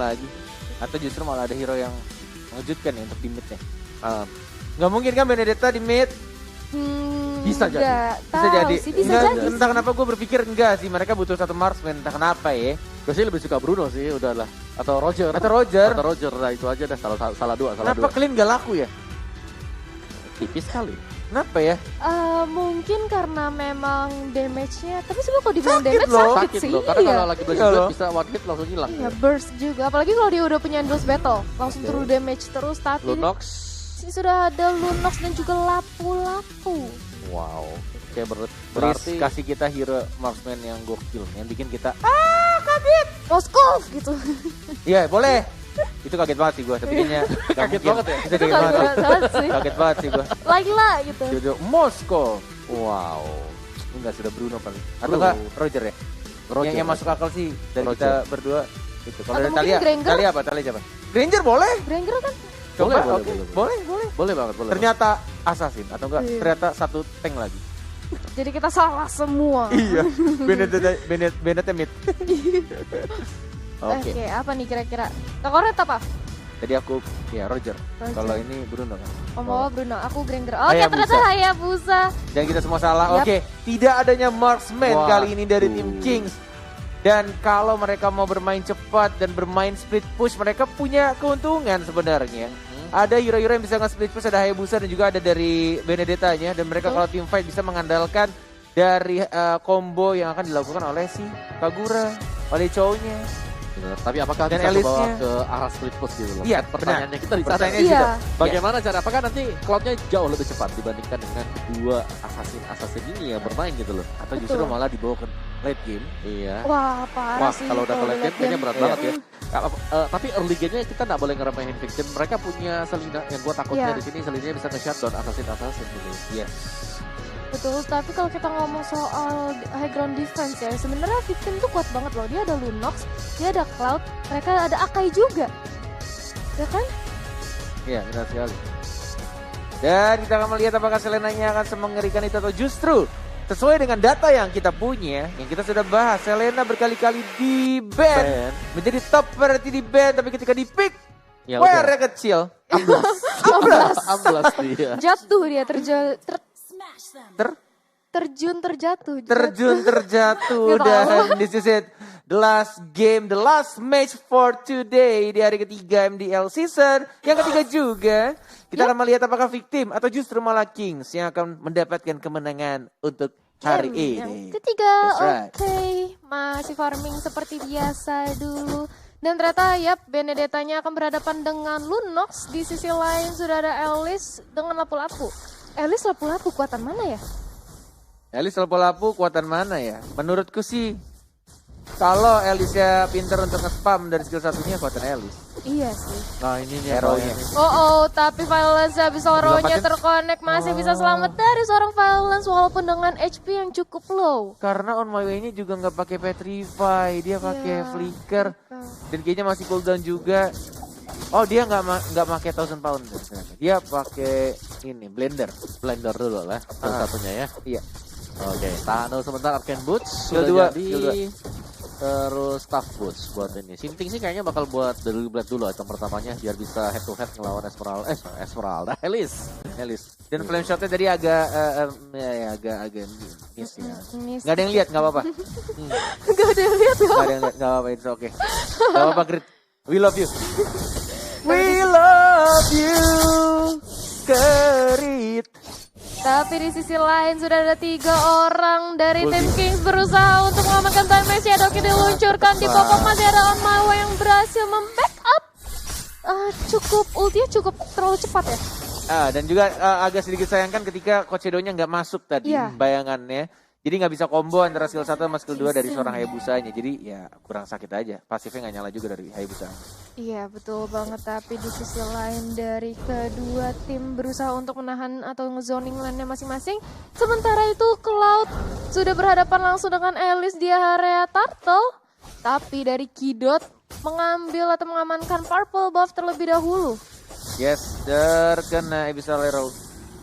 lagi. Atau justru malah ada hero yang mengejutkan ya untuk di mid-nya. Nggak mungkin kan Benedetta di mid? Bisa jadi. Bisa jadi. Bisa jadi. Entah kenapa gue berpikir enggak sih, mereka butuh satu marksman, entah kenapa ya. Gue sih lebih suka Bruno sih, udahlah. Atau Roger. Nah itu aja dah, salah dua. Kenapa Clean gak laku ya? Tipis kali. Kenapa ya? Mungkin karena memang damage-nya, tapi sebenarnya kalau dibilang Sakit damage loh. sakit sih. Loh, karena kalau lagi Iya belajar loh. bisa one hit langsung hilang. Iya, burst juga. Apalagi kalau dia udah punya endless battle, langsung true damage terus. Tapi Lunox. sini sudah ada Lunox dan juga lapu-lapu. Wow. Oke, Please berarti kasih kita hero marksman yang gokil, yang bikin kita kaget, Moskov gitu. iya boleh. Itu kaget banget sih gue, tapi Kaget banget ya? Itu Itu kaget banget. banget sih. Kaget banget sih gue. Laila gitu. Jojo Moskow. wow. Enggak, sudah Bruno paling. Atau Bruno. enggak Roger ya? Roger. Yang masuk akal sih dari Roger. kita berdua. Gitu. Kalau Atau dari mungkin Granger? Talia apa? Talia siapa? Granger boleh. Granger kan Coba, Boleh, oke. boleh. Boleh. Boleh banget, boleh. Ternyata assassin atau enggak? Iya. Ternyata satu tank lagi. jadi kita salah semua. Iya. Bennett mid. Oke, Oke. apa nih kira-kira? Kakoret apa? Tadi aku ya Roger. Roger. Kalau ini Bruno kan. Om Bruno, aku Granger. Oke, Hayabusa. ternyata Hayabusa. Dan kita semua salah. Yap. Oke, tidak adanya marksman Waduh. kali ini dari tim Kings. Dan kalau mereka mau bermain cepat dan bermain split push, mereka punya keuntungan sebenarnya. Ada hero-hero yang bisa nge-split push, ada Hayabusa dan juga ada dari Benedettanya. Dan mereka kalau tim fight bisa mengandalkan dari combo yang akan dilakukan oleh si Kagura, oleh cowoknya. Benar. Tapi apakah Dan bisa dibawa Alice-nya. ke arah split push gitu loh? Iya, Kan pertanyaannya kita di sana. Pertanyaannya Iya. juga. Bagaimana cara? Apakah nanti cloud-nya jauh lebih cepat dibandingkan dengan kedua assassin ini yang bermain gitu loh? Atau Betul. justru malah dibawa ke late game. Iya. Wah, parah Wah, sih. kalau udah ke late game kayaknya berat Iya. banget ya. Tapi early game-nya kita nggak boleh ngeremehin Fiction. Mereka punya Selina yang gue takutnya Iya. di sini Selina bisa nge-shutdown assassin gitu. Yes. Betul, tapi kalau kita ngomong soal high ground defense ya, sebenarnya Victim tuh kuat banget loh. Dia ada Lunox, dia ada Cloud, mereka ada Akai juga. Ya kan? Iya, benar sekali. Dan kita akan melihat apakah Selena-nya akan semengerikan itu atau justru sesuai dengan data yang kita punya, yang kita sudah bahas, Selena berkali-kali di ban, menjadi top priority di ban, tapi ketika di pick, Ya WR-nya kecil. Amblas dia. Jatuh dia terjun Terjun jatuh. terjatuh Nggak tahu. dan this is it. The last game, the last match for today di hari ketiga MDL season. Yang ketiga juga, kita akan melihat apakah victim atau justru malah Kings yang akan mendapatkan kemenangan untuk hari Game yang ini. ketiga, That's right. oke, masih farming seperti biasa dulu. Dan ternyata Benedettanya akan berhadapan dengan Lunox. Di sisi lain sudah ada Alice dengan lapu-lapu. Alice lapu-lapu kuatan mana ya? Elis lapu-lapu kuatan mana ya? Menurutku sih, kalau Elisnya pinter untuk nge-spam dari skill satunya kuatan Elis. Iya sih. Nah ininya Hero-nya. Tapi Violence habis hero-nya Dilompatin. terkonek masih bisa selamat dari seorang Violence walaupun dengan HP yang cukup low. Karena on my way-nya juga nggak pakai Petrify, dia pakai Iya. Flicker. Dan kayaknya masih cooldown juga. Oh dia nggak pakai 1000 pound. Dia pakai ini blender. Blender dulu lah salah satunya ya. Iya. Oke, tahan dulu sebentar Arcane Boots Skill sudah dua, jadi. skill dua. Terus Staff Boots buat ini. Sinting sih kayaknya bakal buat Deadly Blade dulu item pertamanya biar bisa head to head ngelawan Esmeralda. Elis. Dan flame shotnya tadi agak agak miss ya. Miss. Nggak ada yang lihat, nggak apa-apa. Gak ada yang lihat loh. Nggak ada yang lihat, nggak apa-apa, it's okay. Nggak apa-apa, Grit. We love you. We love you, Grit. Tapi di sisi lain sudah ada 3 orang dari tim Kings berusaha untuk mengamankan time match. Doki diluncurkan di bawah, masih ada On My Way yang berhasil membackup. Ultinya cukup terlalu cepat ya. Dan juga agak sedikit sayangkan ketika Coach Edo-nya nggak masuk tadi Iya. bayangannya. Jadi nggak bisa combo antara skill 1 sama skill 2 dari seorang Hayabusanya. Jadi ya kurang sakit aja. Pasifnya nggak nyala juga dari Hayabusa. Iya betul banget, tapi di sisi lain dari kedua tim berusaha untuk menahan atau ngezoning lane-nya masing-masing. Sementara itu Cloud sudah berhadapan langsung dengan Alice di area Turtle. Tapi dari Kidot mengambil atau mengamankan purple buff terlebih dahulu. Yes, terkena Abyssal Arrow.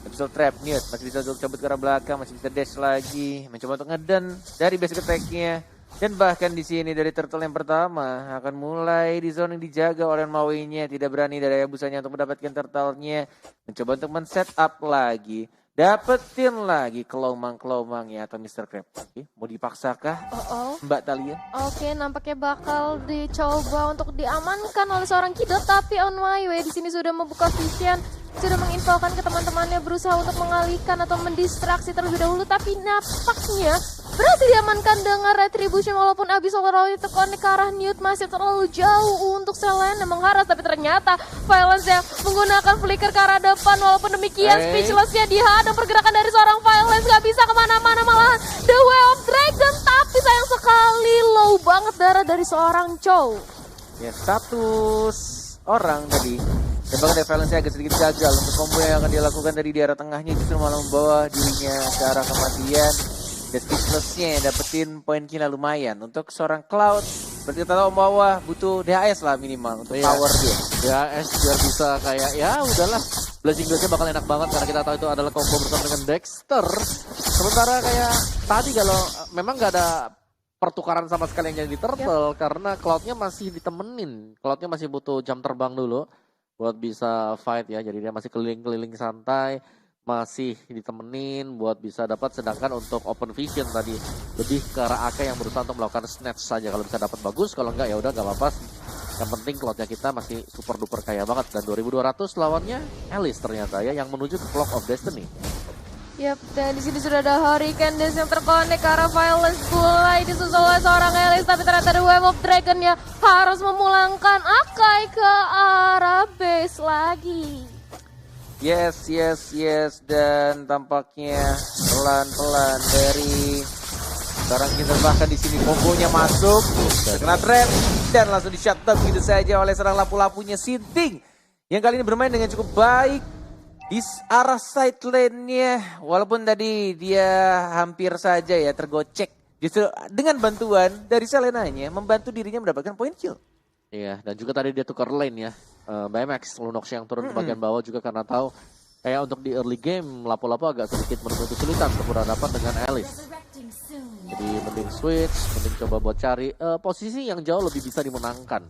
Abyssal Trap, Newt masih bisa untuk cabut ke arah belakang, masih bisa dash lagi. Mencoba untuk ngeden dari basic attack-nya. Dan bahkan di sini dari turtle yang pertama akan mulai di zone yang dijaga oleh Maui-nya. Tidak berani dari Hayabusanya untuk mendapatkan turtle-nya. Mencoba untuk men-set up lagi. Dapetin lagi kelomang-kelomangnya atau Mr. Crab. Oke, mau dipaksakah Mbak Talia? Oke, nampaknya bakal dicoba untuk diamankan oleh seorang Kidot, tapi on my way di sini sudah membuka vision, sudah menginfokan ke teman-temannya berusaha untuk mengalihkan atau mendistraksi terlebih dahulu, tapi nampaknya berhasil diamankan dengan retribution walaupun Abyssal Roll itu connect ke arah Newt masih terlalu jauh untuk Selena mengharas, tapi ternyata Violence yang menggunakan flicker ke arah depan walaupun demikian speechlessnya dihadang pergerakan dari seorang Violence gak bisa kemana-mana malahan The Way of Dragon, tapi sayang sekali low banget darah dari seorang Chow. Ya, satu orang tadi. Tembakan dari Valence agak sedikit gagal untuk combo yang akan dilakukan dari di arah tengahnya justru malah membawa dirinya ke arah kematian. Dan speechless-nya yang dapetin poin kill lumayan. Untuk seorang Cloud, berarti kita tahu bahwa butuh DHS lah minimal untuk power dia. DHS biar bisa kayak ya udahlah. Blazing Blade-nya bakal enak banget karena kita tahu itu adalah combo bersama dengan Dexter. Sementara kayak tadi kalau memang nggak ada pertukaran sama sekali yang jadi turtle karena Cloud-nya masih ditemenin. Cloud-nya masih butuh jam terbang dulu buat bisa fight ya. Jadi dia masih keliling-keliling santai, masih ditemenin buat bisa dapat. Sedangkan untuk open vision tadi lebih ke arah Aka yang berusaha untuk melakukan snatch saja. Kalau bisa dapat bagus, kalau enggak ya udah gak apa-apa. Yang penting Cloud-nya kita masih super duper kaya banget. Dan 2200 lawannya Alice ternyata ya yang menuju ke Clock of Destiny. Yap, dan di sini sudah ada Hurricane Dance yang terkonek ke arah Violence, mulai disusul oleh seorang Alice, tapi ternyata The Wave of Dragon ya harus memulangkan Akai ke arah base lagi. Yes, dan tampaknya pelan-pelan dari sekarang kita bahkan di sini kombonya masuk, kena trap dan langsung di shutdown gitu saja oleh seorang lapu-lapunya Sinting yang kali ini bermain dengan cukup baik di arah side lane-nya. Walaupun tadi dia hampir saja ya tergocek, justru dengan bantuan dari Selenanya membantu dirinya mendapatkan poin kill. Iya, dan juga tadi dia tukar lane ya. BMX Lunox yang turun ke bagian bawah juga karena tahu kayak untuk di early game Lapu-Lapu agak sedikit menemui kesulitan untuk berhadapan dengan Alice. Jadi mending switch, mending coba buat cari posisi yang jauh lebih bisa dimenangkan.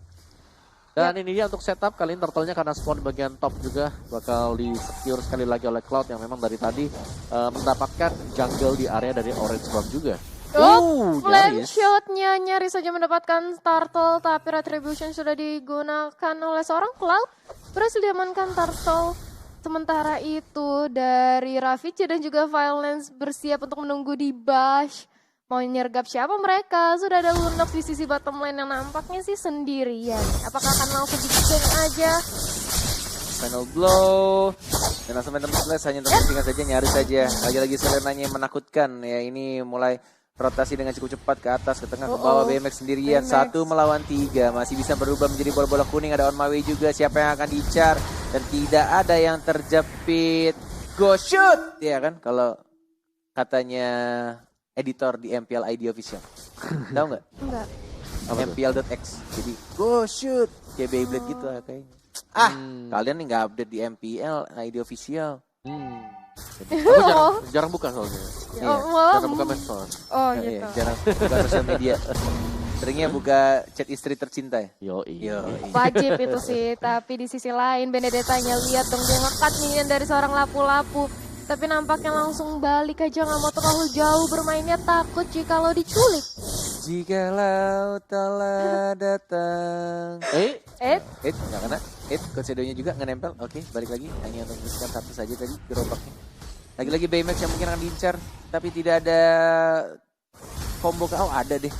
Dan ini dia untuk setup, kali ini turtle-nya karena spawn di bagian top juga bakal di-secure sekali lagi oleh Cloud yang memang dari tadi mendapatkan jungle di area dari Orange Bomb juga. Flame shot-nya nyaris saja mendapatkan turtle, tapi retribution sudah digunakan oleh seorang Cloud. Berhasil diamankan turtle. Sementara itu dari Ravage dan juga Violence bersiap untuk menunggu di Bash. Mau nyergap siapa mereka? Sudah ada Lunox di sisi bottom lane yang nampaknya sih sendirian. Apakah akan langsung di-geng aja? Final blow. Dan langsung Phantom Slash hanya untuk menghentikan saja, nyaris saja. Lagi-lagi Selenanya yang menakutkan. Ya ini mulai rotasi dengan cukup cepat ke atas, ke tengah, ke bawah. BMX sendirian. BMX. 1 melawan 3. Masih bisa berubah menjadi bola-bola kuning. Ada on my way juga. Siapa yang akan dicar. Dan tidak ada yang terjepit. Go shoot! Ya kan kalau katanya editor di MPL ID official. Tahu nggak? Enggak. MPL.x. Jadi go shoot. Kayak Beyblade gitu kayaknya. Kalian nih nggak update di MPL ID official. Aku jarang buka soalnya. Iya. Jarang buka medsos. Oh Iya, gitu. jarang buka sosial media. Seringnya buka chat istri tercinta ya. Yo. Wajib itu sih, tapi di sisi lain Benedetta-nya lihat dong dia ngekat minion dari seorang lapu-lapu. Tapi nampaknya langsung balik aja, nggak mau terlalu jauh bermainnya, takut jikalau diculik. Jikalau telah datang. Nggak kena. Konsedonya juga nggak nempel. Oke, balik lagi. Hanya untuk membersihkan satu saja tadi gerobaknya. Lagi-lagi Baymax yang mungkin akan diincar, tapi tidak ada combo. Oh ada deh,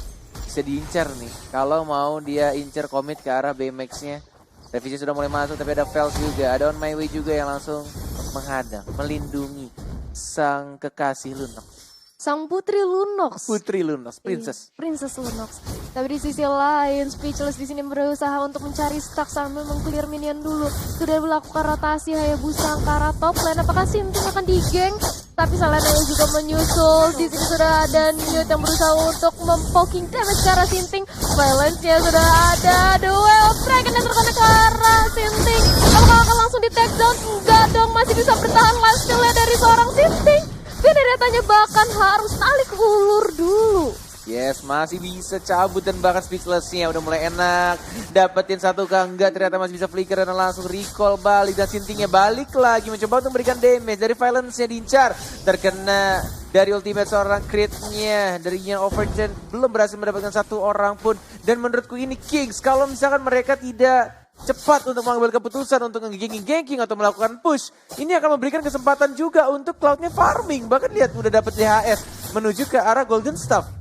bisa diincar nih. Kalau mau dia incar commit ke arah Baymax-nya. Revisi sudah mulai masuk, tapi ada Fels juga, ada On My Way juga yang langsung menghadang, melindungi sang kekasih Lunox. Sang putri Lunox. Putri Lunox, princess. Iya, Princess Lunox. Tapi di sisi lain, Speechless di sini berusaha untuk mencari stack sambil meng-clear minion dulu. Sudah melakukan rotasi Hayabusa ke arah top lane. Apakah Sinting akan digeng? Tapi Selena juga menyusul. Di sini sudah ada Newt yang berusaha untuk mempoking damage ke arah Sinting. Violence-nya sudah ada. The Way of Dragon yang terkonek ke arah Sinting. Apakah akan langsung di take down? Enggak dong, masih bisa bertahan lifesteal-nya dari seorang Sinting. Benedetta-nya bahkan harus tarik ulur dulu. Yes, masih bisa cabut dan bahkan speechless-nya udah mulai enak. Dapetin satu enggak, ternyata masih bisa flicker dan langsung recall balik. Dan Sintingnya balik lagi mencoba untuk memberikan damage. Dari Violence-nya diincar, terkena dari ultimate seorang crit-nya. Dari Ian Overton belum berhasil mendapatkan satu orang pun. Dan menurutku ini Kings, kalau misalkan mereka tidak cepat untuk mengambil keputusan untuk nge-ganking atau melakukan push, ini akan memberikan kesempatan juga untuk Cloud-nya farming. Bahkan lihat udah dapet DHS menuju ke arah Golden Staff.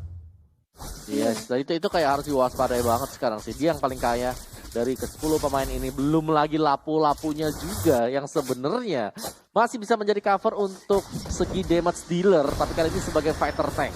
Yes, dan itu kayak harus diwaspadai banget sekarang sih. Dia yang paling kaya dari ke-10 pemain ini. Belum lagi lapu-lapunya juga yang sebenarnya masih bisa menjadi cover untuk segi damage dealer. Tapi kali ini sebagai fighter tank.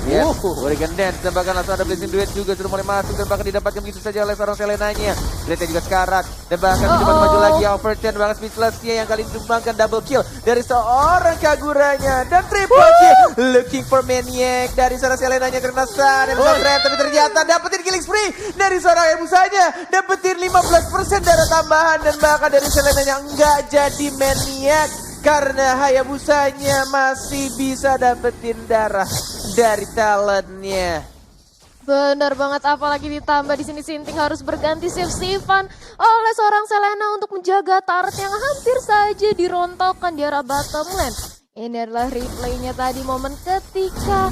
Yes, Hurricane Dance dan bahkan langsung ada Blazing Duet juga sudah mulai masuk dan bahkan didapatkan begitu saja oleh seorang Selenanya. Greta juga sekarat dan bahkan mencoba maju lagi Overton bahkan Speechless-nya yang kali ini disumbangkan double kill dari seorang Kaguranya dan triple kill. Looking for Maniac dari seorang Selenanya karena Sun dan Trap, tapi ternyata dapetin killing spree dari seorang Hayabusanya, dapetin 15% darah tambahan dan bahkan dari Selenanya enggak jadi Maniac karena Hayabusanya masih bisa dapetin darah dari talentnya. Benar banget, apalagi ditambah di sini Sinting harus berganti shift-shiftan oleh seorang Selena untuk menjaga turret yang hampir saja dirontokkan di arah bottom lane. Ini adalah replaynya tadi, momen ketika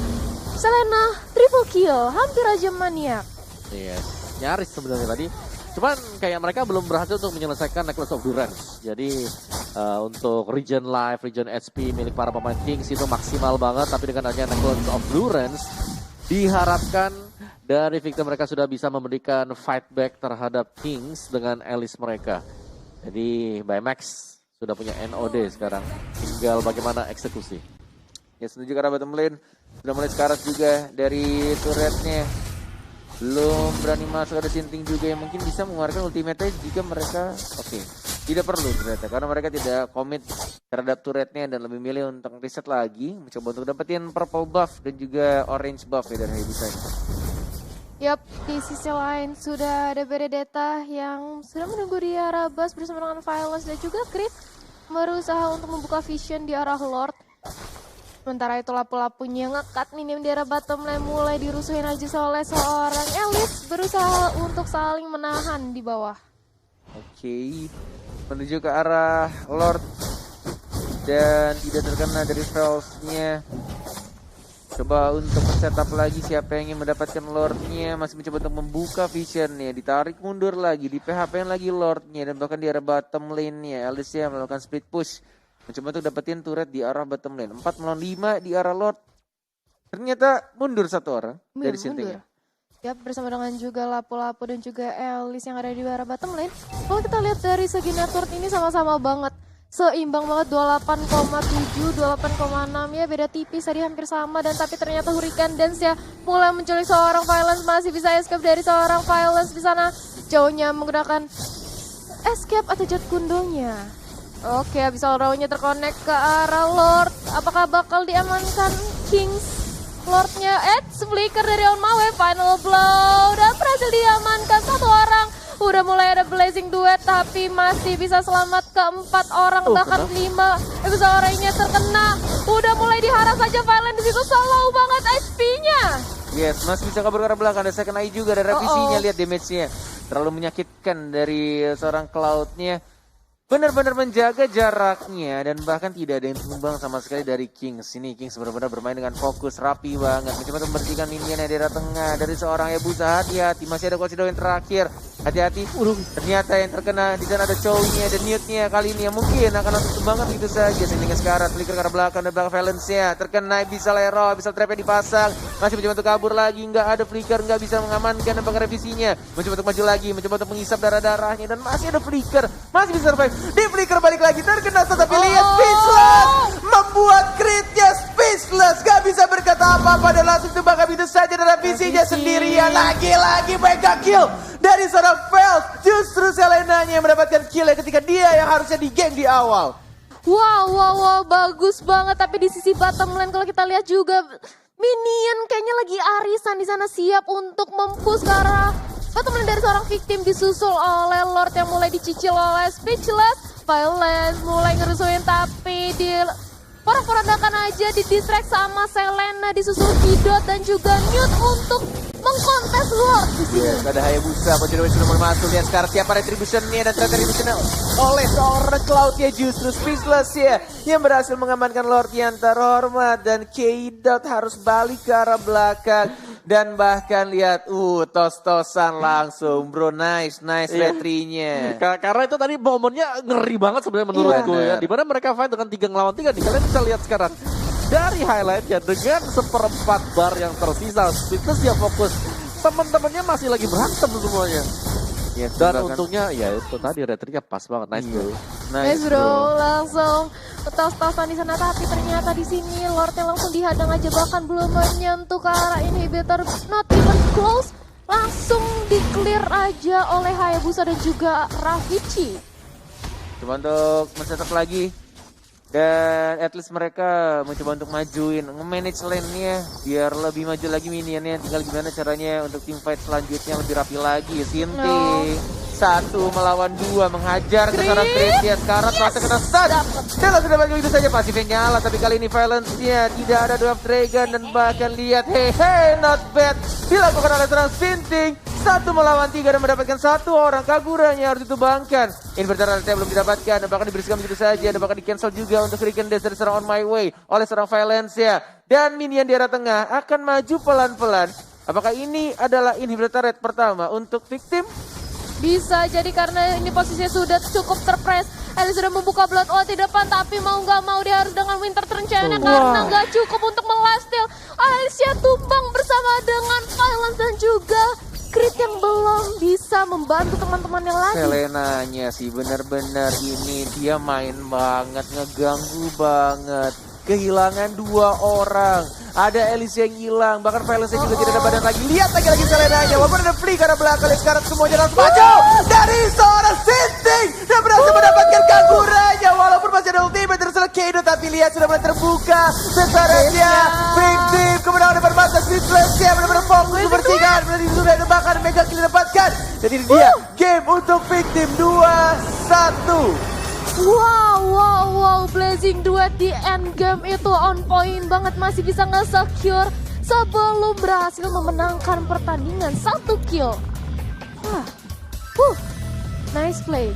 Selena triple kill, hampir aja maniak. Iya, nyaris sebenarnya tadi. Cuman kayak mereka belum berhasil untuk menyelesaikan Necklace of Durance. Jadi untuk regen life, regen HP milik para pemain Kings itu maksimal banget. Tapi dengan adanya Necklace of Durance, diharapkan dari victim mereka sudah bisa memberikan fight back terhadap Kings dengan Alice mereka. Jadi Baymax sudah punya NOD sekarang. Tinggal bagaimana eksekusi. Ya setuju karena bottom lane sudah mulai sekarat juga dari turretnya. Belum berani masuk, ada Sinting juga yang mungkin bisa mengeluarkan ultimate jika mereka tidak perlu ternyata karena mereka tidak komit terhadap turretnya dan lebih milih untuk reset lagi, mencoba untuk dapetin purple buff dan juga orange buff ya dari Hayabusanya. Yap, di sisi lain sudah ada Benedetta yang sudah menunggu di arah bus bersama dengan Violence dan juga Crit berusaha untuk membuka vision di arah Lord. Sementara itu lapu-lapunya ngekat minim di arah bottom lane mulai dirusuhin aja oleh seorang Alice berusaha untuk saling menahan di bawah. Oke, menuju ke arah Lord dan tidak terkena dari spells-nya. Coba untuk setup lagi siapa yang ingin mendapatkan Lord-nya, masih mencoba untuk membuka vision-nya, ditarik mundur lagi, di PHP lagi Lord-nya dan bahkan di arah bottom lane-nya Alice ya melakukan split push. Mencoba untuk dapetin turret di arah bottom lane. 4 melawan 5 di arah Lord. Ternyata mundur satu orang dari Sintingnya. Ya, bersama dengan juga lapu-lapu dan juga Alice yang ada di arah bottom lane. Kalau kita lihat dari segi network ini sama-sama banget. Seimbang banget 28,7, 28,6 ya, beda tipis tadi hampir sama. Dan tapi ternyata Hurricane Dance ya mulai menculik seorang Violence, masih bisa escape dari seorang Violence di sana. Jauhnya menggunakan escape atau jet gundulnya. Oke, habis all-round-nya terkonek ke arah Lord. Apakah bakal diamankan Kings? Lord-nya, flicker dari On My Way, final blow. Dan berhasil diamankan satu orang. Udah mulai ada Blazing Duet, tapi masih bisa selamat ke 4 orang, bahkan 5. Orangnya terkena. Udah mulai diharas saja Violent di situ, slow banget HP-nya. Yes, masih bisa kabur ke arah belakang. Ada second eye juga, ada revisinya, lihat damage-nya. Terlalu menyakitkan dari seorang Cloud-nya. Benar-benar menjaga jaraknya dan bahkan tidak ada yang tumbang sama sekali dari Kings. Ini Kings benar-benar bermain dengan fokus rapi banget. Mencoba membersihkan minion yang di daerah tengah dari seorang Hayabusa. Hati-hati, masih ada Koshido yang terakhir. Hati-hati, ternyata yang terkena di sana ada Chow-nya dan Newt-nya kali ini yang mungkin akan langsung tumbangkan begitu saja. Sehingga sekarat, flicker ke arah belakang dan belakang Valence-nya terkena, bisa lero, bisa trap-nya dipasang. Masih mencoba untuk kabur lagi, nggak ada flicker, nggak bisa mengamankan dan bahkan revisinya. Mencoba untuk maju lagi, mencoba untuk menghisap darah-darahnya dan masih ada flicker, masih bisa survive. Di flicker balik lagi terkena, tetapi lihat Speechless membuat critnya Speechless, gak bisa berkata apa-apa dan langsung tumbang begitu saja dan visinya sendirian. Lagi-lagi mega kill dari seorang Feld. Justru Selenanya yang mendapatkan kill ketika dia yang harusnya di geng di awal. Wow, bagus banget. Tapi di sisi bottom lane kalau kita lihat juga minion kayaknya lagi arisan di sana, siap untuk mempush ke arah bottom lane dari seorang victim, disusul oleh Lord yang mulai dicicil oleh Speechless. Violence mulai ngerusuhin tapi di porak-porandakan aja di distract sama Selena, disusul Kidot dan juga Newt untuk mengkontes Lord di sini. Yes, ada Hayabusa, Pojodowi sudah mulai masuk. Lihat sekarang siapa retributionnya dan retributionnya oleh seorang Cloud ya, justru Speechless ya yang berhasil mengamankan Lord yang terhormat, dan K-Dot harus balik ke arah belakang. Dan bahkan lihat, tos-tosan langsung bro, nice retrinya. Karena itu tadi momennya ngeri banget sebenarnya menurutku ya. Dimana mereka fight dengan 3 ngelawan 3 nih. Kalian bisa lihat sekarang dari highlightnya dengan seperempat bar yang tersisa. Speechless dia fokus. Teman-temannya masih lagi berantem semuanya. Yes, Dan untungnya ya itu tadi retrinya pas banget. Nice bro. Nice bro, langsung tos-tosan di sana, tapi ternyata di sini Lordnya langsung dihadang aja, bahkan belum menyentuh ke arah inhibitor, not even close, langsung di-clear aja oleh Hayabusa dan juga Ravici. Cuma untuk men-setup lagi. Dan at least mereka mencoba untuk majuin, nge-manage lane-nya biar lebih maju lagi minionnya. Tinggal gimana caranya untuk team fight selanjutnya lebih rapi lagi. Sinti 1 melawan 2 menghajar ke seorang Gracia. Sekarang terasa kena stun. Dan langsung dapat begitu saja pasifnya nyala. Tapi kali ini Valence-nya tidak ada Dwarf Dragon. Dan bahkan lihat, hey, not bad. Dilakukan oleh seorang Spinting. 1 melawan 3 dan mendapatkan 1 orang. Kaguranya harus ditumbangkan. Inverter RT belum didapatkan. Dan bahkan dibersihkan begitu saja. Dan bahkan di cancel juga untuk Hurricane Dash dari seorang On My Way oleh seorang Valencia. Dan minion di arah tengah akan maju pelan-pelan. Apakah ini adalah inhibitor red pertama untuk victim? Bisa jadi karena ini posisinya sudah cukup terpres. Ellie sudah membuka blood wall di depan, tapi mau nggak mau dia harus dengan winter rencana karena nggak cukup untuk melifesteal. Alicia tumbang bersama dengan Violence dan juga Crit yang belum bisa membantu teman-temannya lagi. Selenanya sih benar-benar ini dia main banget, ngeganggu banget. Kehilangan 2 orang. Ada Elise yang hilang, bahkan Valence juga tidak ada badan lagi. Lihat lagi Selenanya, walaupun ada Flea karena belakang, sekarang semuanya langsung maju dari seorang Sinting dan berhasil mendapatkan Kaguranya. Walaupun masih ada ultimate dari seorang Kaido, tapi lihat sudah mulai terbuka besarannya. Victim kemenangan depan mata, Speechless ya benar-benar fokus membersihkan. Berarti sudah ada bahkan Mega Kill didapatkan. Jadi ini dia game untuk Victim 2-1. Wow, Blazing Duet di end game itu on point banget, masih bisa nge-secure sebelum berhasil memenangkan pertandingan 1 kill. Nice play.